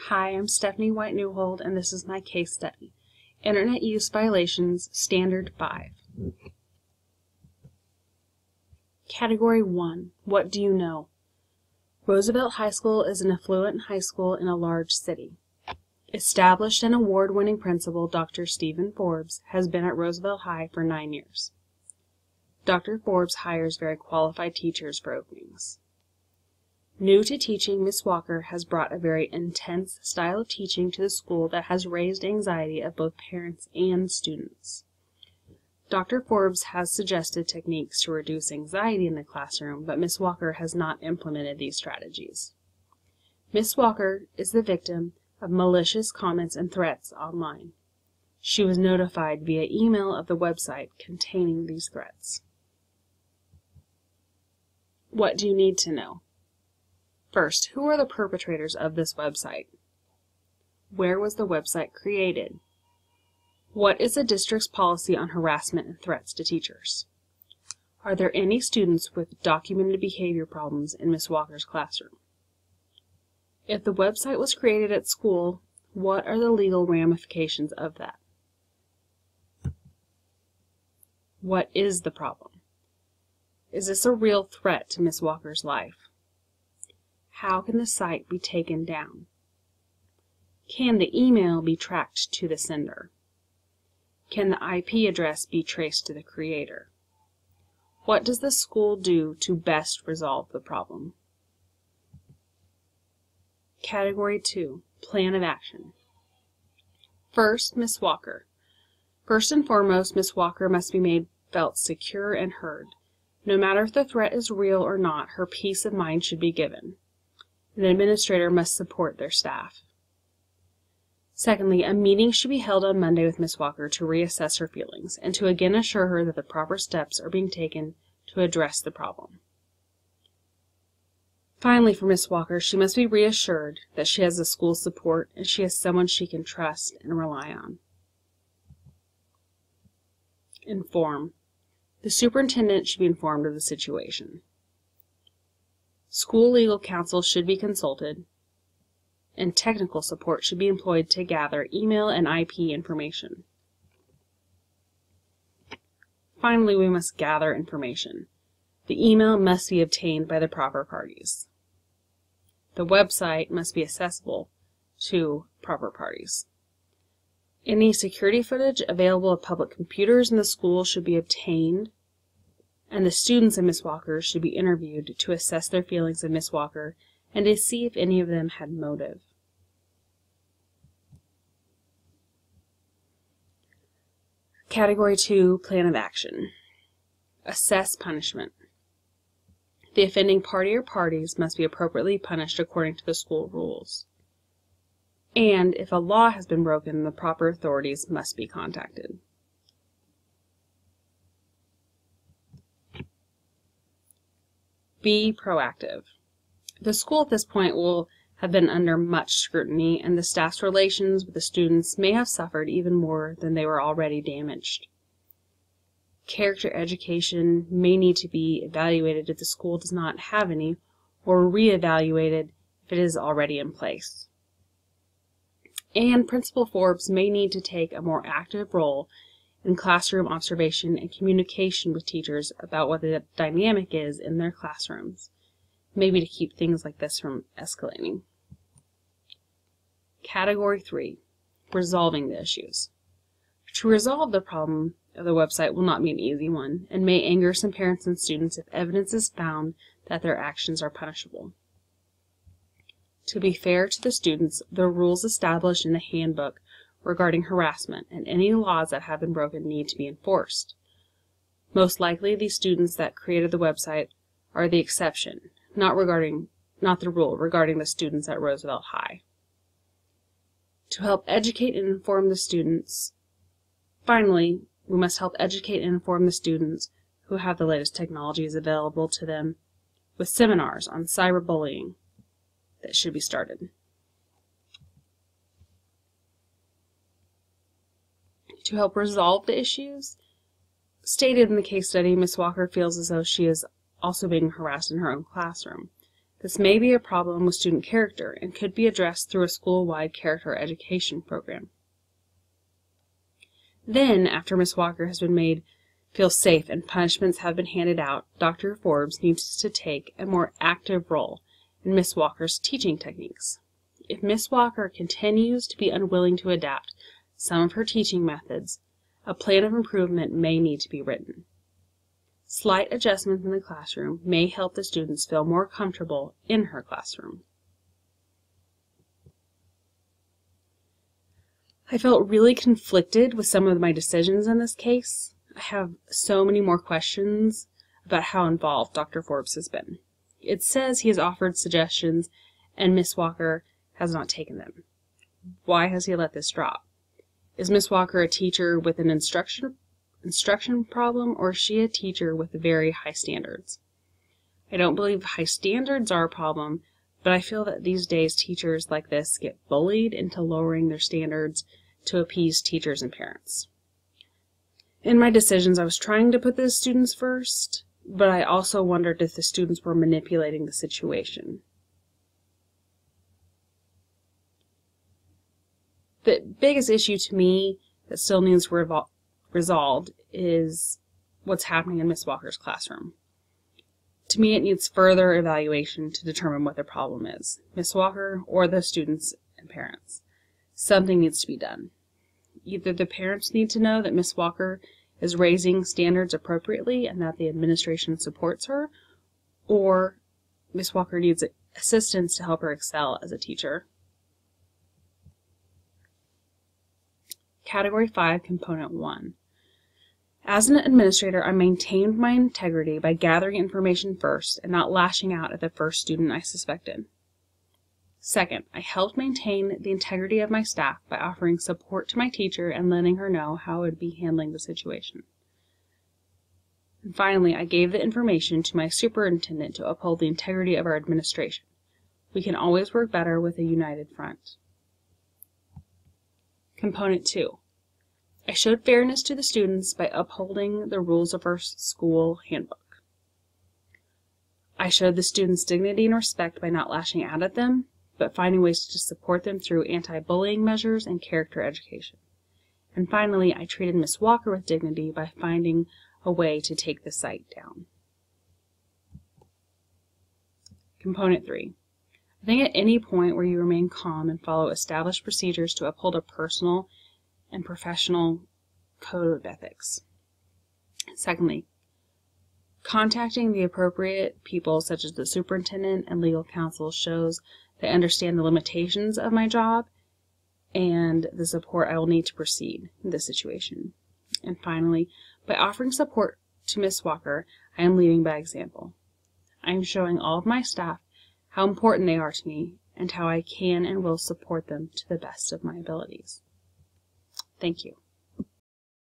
Hi, I'm Stephanie White-Neuhold, and this is my case study, Internet Use Violations, Standard 5. Category 1, What do you know? Roosevelt High School is an affluent high school in a large city. Established and award-winning principal Dr. Stephen Forbes has been at Roosevelt High for 9 years. Dr. Forbes hires very qualified teachers for openings. New to teaching, Ms. Walker has brought a very intense style of teaching to the school that has raised anxiety of both parents and students. Dr. Forbes has suggested techniques to reduce anxiety in the classroom, but Ms. Walker has not implemented these strategies. Ms. Walker is the victim of malicious comments and threats online. She was notified via email of the website containing these threats. What do you need to know? First, who are the perpetrators of this website? Where was the website created? What is the district's policy on harassment and threats to teachers? Are there any students with documented behavior problems in Ms. Walker's classroom? If the website was created at school, what are the legal ramifications of that? What is the problem? Is this a real threat to Ms. Walker's life? How can the site be taken down? Can the email be tracked to the sender? Can the IP address be traced to the creator? What does the school do to best resolve the problem? Category 2, Plan of Action. First, Ms. Walker. First and foremost, Ms. Walker must be made felt secure and heard. No matter if the threat is real or not, her peace of mind should be given. An administrator must support their staff. Secondly, a meeting should be held on Monday with Ms. Walker to reassess her feelings and to again assure her that the proper steps are being taken to address the problem. Finally, for Ms. Walker, she must be reassured that she has the school's support and she has someone she can trust and rely on. Inform. The superintendent should be informed of the situation. School legal counsel should be consulted, and technical support should be employed to gather email and IP information. Finally, we must gather information. The email must be obtained by the proper parties. The website must be accessible to proper parties. Any security footage available of public computers in the school should be obtained, and the students of Ms. Walker should be interviewed to assess their feelings of Ms. Walker and to see if any of them had motive. Category 2, Plan of Action. Assess punishment. The offending party or parties must be appropriately punished according to the school rules. And if a law has been broken, the proper authorities must be contacted. Be proactive. The school at this point will have been under much scrutiny, and the staff's relations with the students may have suffered even more than they were already damaged. Character education may need to be evaluated if the school does not have any, or reevaluated if it is already in place. And Principal Forbes may need to take a more active role in classroom observation and communication with teachers about what the dynamic is in their classrooms, maybe to keep things like this from escalating. Category 3, Resolving the issues. To resolve the problem of the website will not be an easy one, and may anger some parents and students if evidence is found that their actions are punishable. To be fair to the students, the rules established in the handbook regarding harassment and any laws that have been broken need to be enforced. Most likely, the students that created the website are the exception, not the rule regarding the students at Roosevelt High. To help educate and inform the students, finally, we must help educate and inform the students who have the latest technologies available to them with seminars on cyberbullying that should be started. To help resolve the issues stated in the case study, Ms. Walker feels as though she is also being harassed in her own classroom. This may be a problem with student character and could be addressed through a school-wide character education program. Then, after Ms. Walker has been made feel safe and punishments have been handed out, Dr. Forbes needs to take a more active role in Ms. Walker's teaching techniques. If Ms. Walker continues to be unwilling to adapt some of her teaching methods, a plan of improvement may need to be written. Slight adjustments in the classroom may help the students feel more comfortable in her classroom. I felt really conflicted with some of my decisions in this case. I have so many more questions about how involved Dr. Forbes has been. It says he has offered suggestions and Ms. Walker has not taken them. Why has he let this drop? Is Ms. Walker a teacher with an instruction problem, or is she a teacher with very high standards? I don't believe high standards are a problem, but I feel that these days teachers like this get bullied into lowering their standards to appease teachers and parents. In my decisions, I was trying to put the students first, but I also wondered if the students were manipulating the situation. The biggest issue to me that still needs resolved is what's happening in Ms. Walker's classroom. To me, it needs further evaluation to determine what the problem is, Ms. Walker or the students and parents. Something needs to be done. Either the parents need to know that Ms. Walker is raising standards appropriately and that the administration supports her, or Ms. Walker needs assistance to help her excel as a teacher. Category 5, Component 1. As an administrator, I maintained my integrity by gathering information first and not lashing out at the first student I suspected. Second, I helped maintain the integrity of my staff by offering support to my teacher and letting her know how I would be handling the situation. And finally, I gave the information to my superintendent to uphold the integrity of our administration. We can always work better with a united front. Component 2. I showed fairness to the students by upholding the rules of our school handbook. I showed the students dignity and respect by not lashing out at them, but finding ways to support them through anti-bullying measures and character education. And finally, I treated Ms. Walker with dignity by finding a way to take the site down. Component 3. I think at any point where you remain calm and follow established procedures to uphold a personal and professional code of ethics. Secondly, contacting the appropriate people such as the superintendent and legal counsel shows that I understand the limitations of my job and the support I will need to proceed in this situation. And finally, by offering support to Ms. Walker, I am leading by example. I am showing all of my staff how important they are to me and how I can and will support them to the best of my abilities. Thank you.